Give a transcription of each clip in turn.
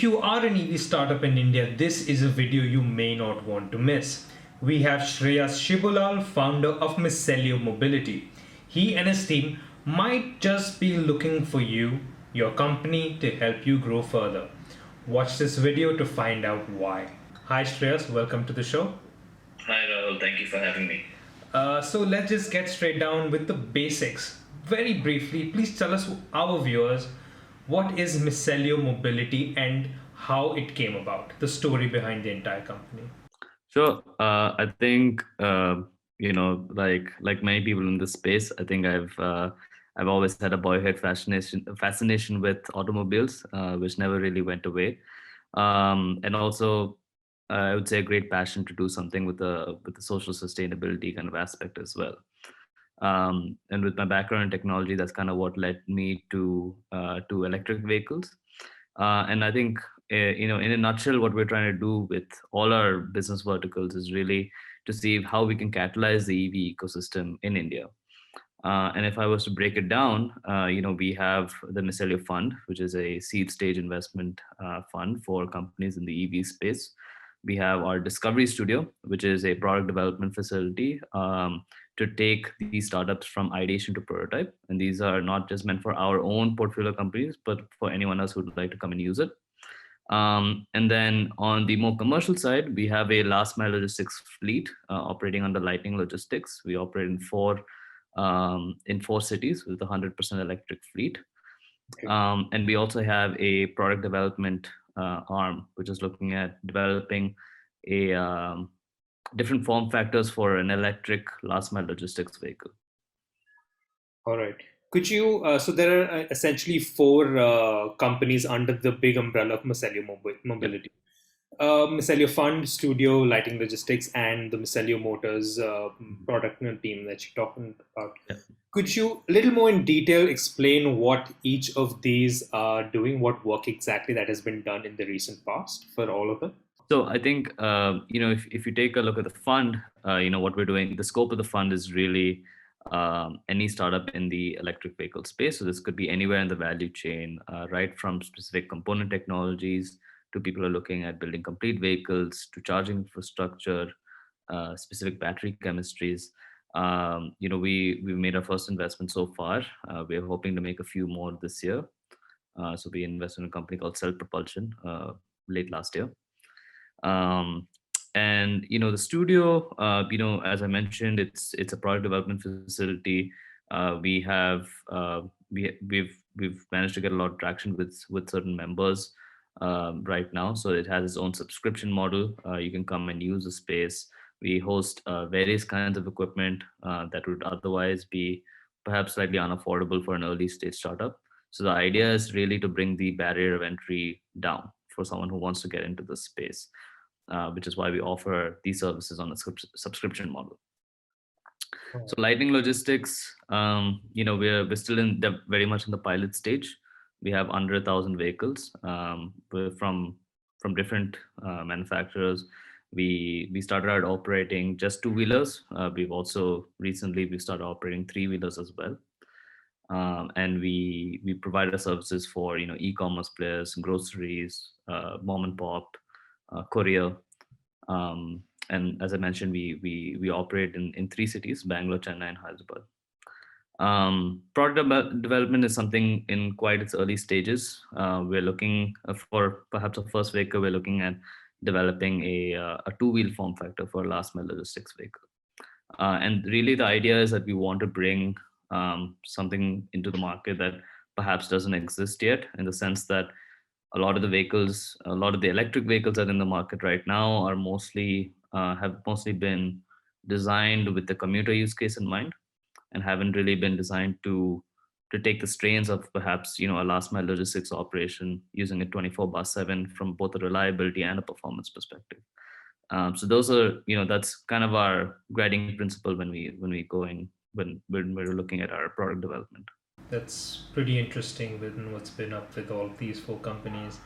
If you are an EV startup in India, this is a video you may not want to miss. We have Shreyas Shibulal, founder of Micelio Mobility. He and his team might just be looking for you, your company, to help you grow further. Watch this video to find out why. Hi Shreyas, welcome to the show. Hi Rahul, thank you for having me. So let's just get straight down with the basics. Very briefly, please tell us, our viewers, what is Micelio Mobility and how it came about, the story behind the entire company. Sure. I think like many people in this space, I think I've always had a boyhood fascination with automobiles, which never really went away, and also I would say a great passion to do something with the social sustainability kind of aspect as well. And with my background in technology, that's kind of what led me to electric vehicles. And I think in a nutshell, what we're trying to do with all our business verticals is really to see how we can catalyze the EV ecosystem in India. And if I was to break it down, we have the Micelio Fund, which is a seed stage investment fund for companies in the EV space. We have our Discovery Studio, which is a product development facility to take these startups from ideation to prototype. And these are not just meant for our own portfolio companies, but for anyone else who would like to come and use it. And then on the more commercial side, we have a last mile logistics fleet operating under Lightning Logistics. We operate in four cities with a 100% electric fleet. And we also have a product development arm, which is looking at developing a different form factors for an electric last mile logistics vehicle. All right. Could you, so there are essentially four companies under the big umbrella of Micelio Mobility. Micelio Fund, Studio, Lighting Logistics, and the Micelio Motors product team that you're talking about. Yeah. Could you, a little more in detail, explain what each of these are doing, what work exactly that has been done in the recent past for all of them? So I think, if you take a look at the fund, what we're doing, the scope of the fund is really any startup in the electric vehicle space. So this could be anywhere in the value chain, right from specific component technologies to people who are looking at building complete vehicles to charging infrastructure, specific battery chemistries. We made our first investment so far. We're hoping to make a few more this year. So we invested in a company called Self Propulsion late last year. And the studio, as I mentioned, it's a product development facility. We've managed to get a lot of traction with certain members right now. So it has its own subscription model. You can come and use the space. We host various kinds of equipment that would otherwise be perhaps slightly unaffordable for an early stage startup. So the idea is really to bring the barrier of entry down for someone who wants to get into this space, which is why we offer these services on a subscription model. So Lightning Logistics, we're still very much in the pilot stage. We have under 1,000 vehicles from different manufacturers. We started out operating just two-wheelers. We've started operating three-wheelers as well. And we provide our services for e-commerce players, groceries, mom and pop, courier. And as I mentioned, we operate in three cities: Bangalore, Chennai, and Hyderabad. Product development is something in quite its early stages. We're looking for perhaps a first vehicle. We're looking at developing a two-wheel form factor for a last mile logistics vehicle. And really the idea is that we want to bring something into the market that perhaps doesn't exist yet, in the sense that a lot of the electric vehicles that are in the market right now are have mostly been designed with the commuter use case in mind, and haven't really been designed to take the strains of perhaps a last mile logistics operation using it 24/7 from both a reliability and a performance perspective. So those are that's kind of our guiding principle when we're looking at our product development. That's pretty interesting with what's been up with all these four companies.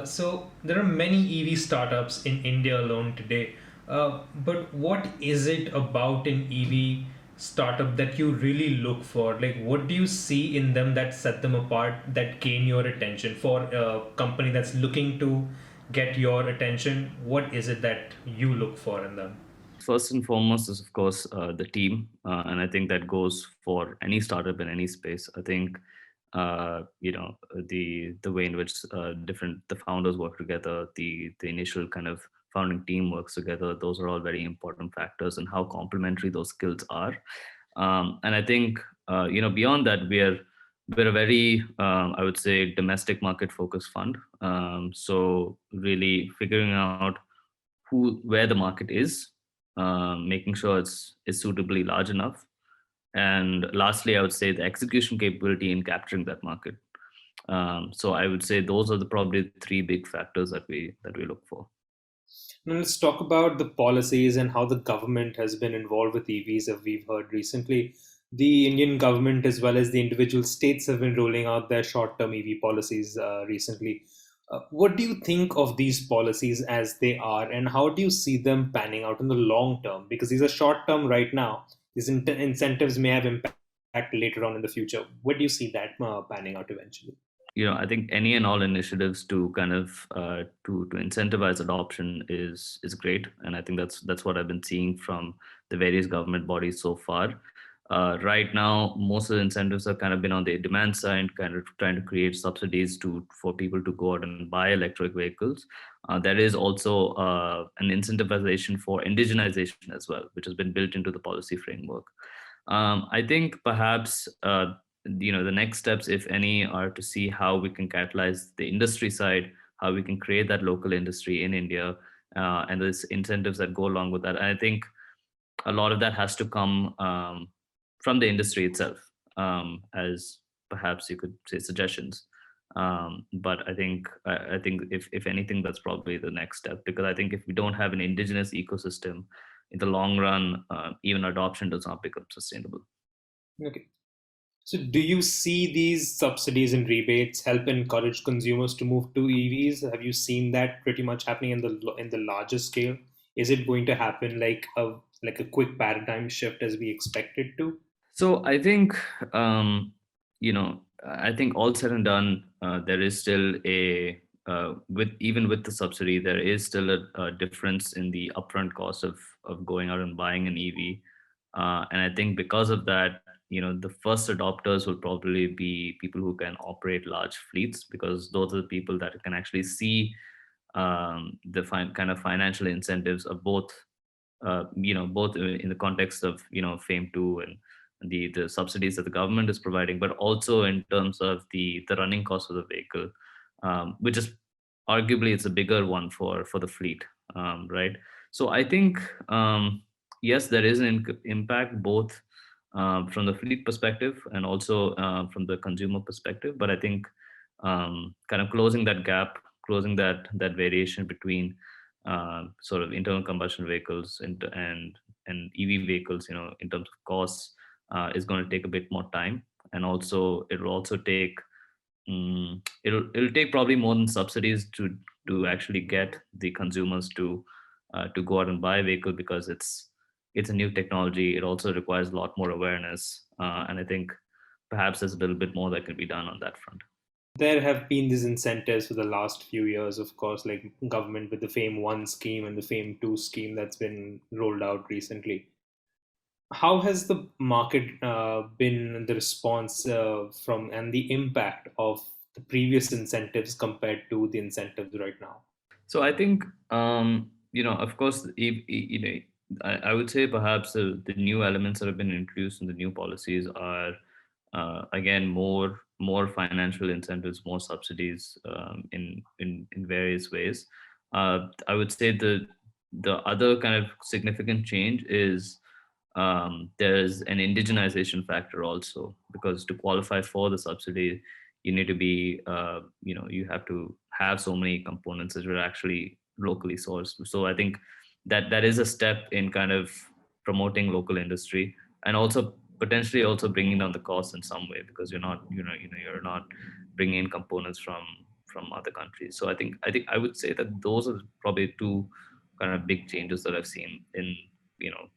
So there are many EV startups in India alone today. But what is it about an EV startup that you really look for? Like, what do you see in them that set them apart, that gain your attention? For a company that's looking to get your attention, what is it that you look for in them? First and foremost is, of course, the team, and I think that goes for any startup in any space. I think the way in which different the founders work together, the initial kind of founding team works together. Those are all very important factors, and how complementary those skills are. And I think beyond that, we're a very I would say domestic market focused fund. So really figuring out where the market is, making sure it's suitably large enough, and lastly, I would say the execution capability in capturing that market. So I would say those are the probably three big factors that we look for. Now let's talk about the policies and how the government has been involved with EVs, as we've heard recently. The Indian government, as well as the individual states, have been rolling out their short term EV policies recently. What do you think of these policies as they are, and how do you see them panning out in the long term? Because these are short term right now, these incentives may have impact later on in the future. Where do you see that panning out eventually? I think any and all initiatives to kind of to incentivize adoption is great, and I think that's what I've been seeing from the various government bodies so far. Right now, most of the incentives have kind of been on the demand side, kind of trying to create subsidies for people to go out and buy electric vehicles. There is also an incentivization for indigenization as well, which has been built into the policy framework. I think perhaps the next steps, if any, are to see how we can catalyze the industry side, how we can create that local industry in India, and there's incentives that go along with that. And I think a lot of that has to come from the industry itself, as perhaps you could say suggestions. But I think if anything, that's probably the next step, because I think if we don't have an indigenous ecosystem, in the long run, even adoption does not become sustainable. Okay. So, do you see these subsidies and rebates help encourage consumers to move to EVs? Have you seen that pretty much happening in the larger scale? Is it going to happen like a quick paradigm shift as we expect it to? So I think all said and done, there is still with even with the subsidy, there is still a difference in the upfront cost of going out and buying an EV, and I think because of that, the first adopters will probably be people who can operate large fleets, because those are the people that can actually see the kind of financial incentives of both in the context of fame 2 and the subsidies that the government is providing, but also in terms of the running cost of the vehicle, which is arguably it's a bigger one for the fleet, right? So I think yes, there is an impact both from the fleet perspective and also from the consumer perspective, but I think kind of closing that gap, closing that variation between sort of internal combustion vehicles and EV vehicles, in terms of costs, is going to take a bit more time, and also it'll also take it'll take probably more than subsidies to actually get the consumers to go out and buy a vehicle, because it's a new technology. It also requires a lot more awareness, and I think perhaps there's a little bit more that can be done on that front. There have been these incentives for the last few years, of course, like government with the Fame 1 scheme and the Fame 2 scheme that's been rolled out recently. How has the market been the response from and the impact of the previous incentives compared to the incentives right now? So I think, of course, I would say perhaps the new elements that have been introduced in the new policies are, again, more financial incentives, more subsidies, in various ways. I would say the other kind of significant change is, there's an indigenization factor also, because to qualify for the subsidy, you need to be, you have to have so many components that are actually locally sourced. So I think that is a step in kind of promoting local industry, and also potentially also bringing down the cost in some way, because you're not bringing in components from other countries. So I think I would say that those are probably two kind of big changes that I've seen in you know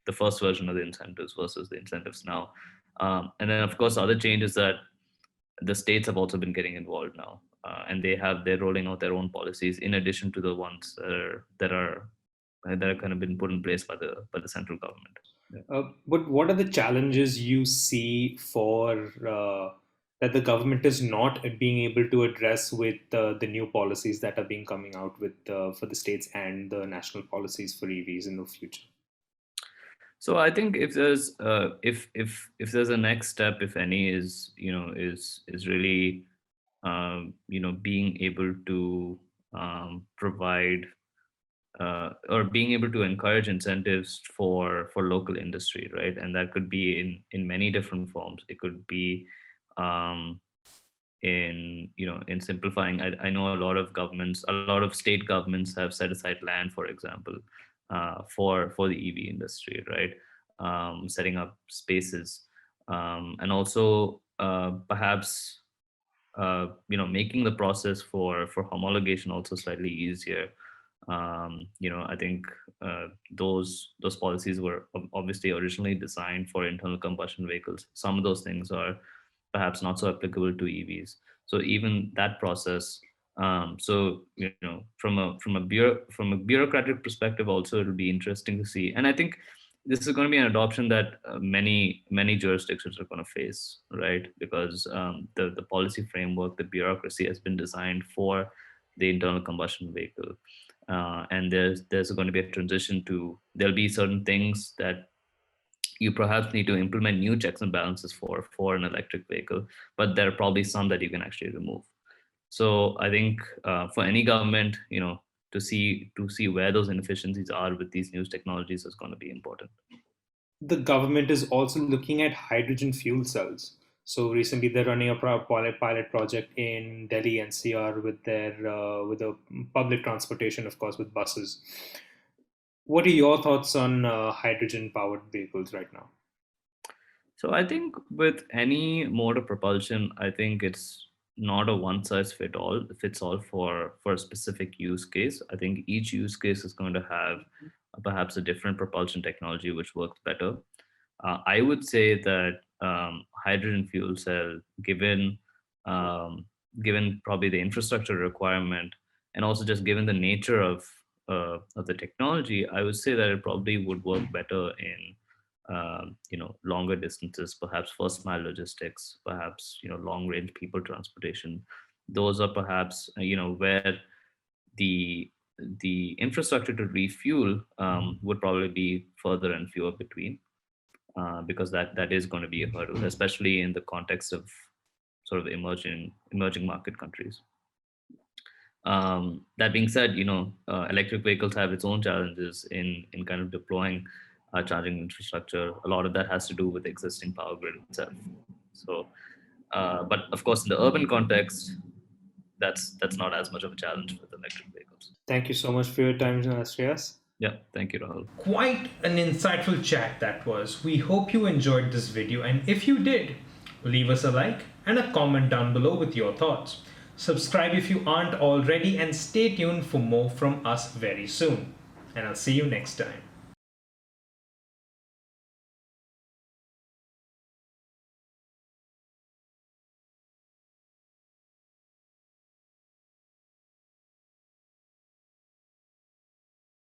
the first version of the incentives versus the incentives now. And then of course other changes that the states have also been getting involved now, and they're rolling out their own policies in addition to the ones that are kind of been put in place by the central government. Yeah. But what are the challenges you see for that the government is not being able to address with the new policies that are being coming out with for the states and the national policies for EVs in the future? So I think if there's if there's a next step, if any, is really being able to provide or being able to encourage incentives for local industry, right? And that could be in many different forms. It could be um, in simplifying. I know a lot of governments, a lot of state governments have set aside land, for example, for the EV industry, right? Setting up spaces, and also perhaps making the process for homologation also slightly easier. I think those policies were obviously originally designed for internal combustion vehicles. Some of those things are perhaps not so applicable to EVs. So even that process. So from a bureaucratic perspective, also it'll be interesting to see. And I think this is going to be an adoption that many jurisdictions are going to face, right? Because the policy framework, the bureaucracy has been designed for the internal combustion vehicle, and there's going to be a transition to, there'll be certain things that you perhaps need to implement new checks and balances for an electric vehicle, but there are probably some that you can actually remove. So I think for any government, to see where those inefficiencies are with these new technologies is going to be important. The government is also looking at hydrogen fuel cells. So recently, they're running a pilot project in Delhi NCR with their with the public transportation, of course, with buses. What are your thoughts on hydrogen-powered vehicles right now? So I think with any mode of propulsion, I think it's not a one size fits all for a specific use case. I think each use case is going to have perhaps a different propulsion technology which works better. I would say that hydrogen fuel cell, given probably the infrastructure requirement, and also just given the nature of the technology, I would say that it probably would work better in longer distances, perhaps first mile logistics, perhaps long range people transportation. Those are perhaps where the infrastructure to refuel would probably be further and fewer between, because that is going to be a hurdle, especially in the context of sort of emerging market countries. That being said, electric vehicles have its own challenges in kind of deploying charging infrastructure. A lot of that has to do with the existing power grid itself. So, but of course, in the urban context, that's not as much of a challenge with electric vehicles. Thank you so much for your time, Shreyas. Yeah, thank you, Rahul. Quite an insightful chat that was. We hope you enjoyed this video, and if you did, leave us a like and a comment down below with your thoughts. Subscribe if you aren't already, and stay tuned for more from us very soon. And I'll see you next time.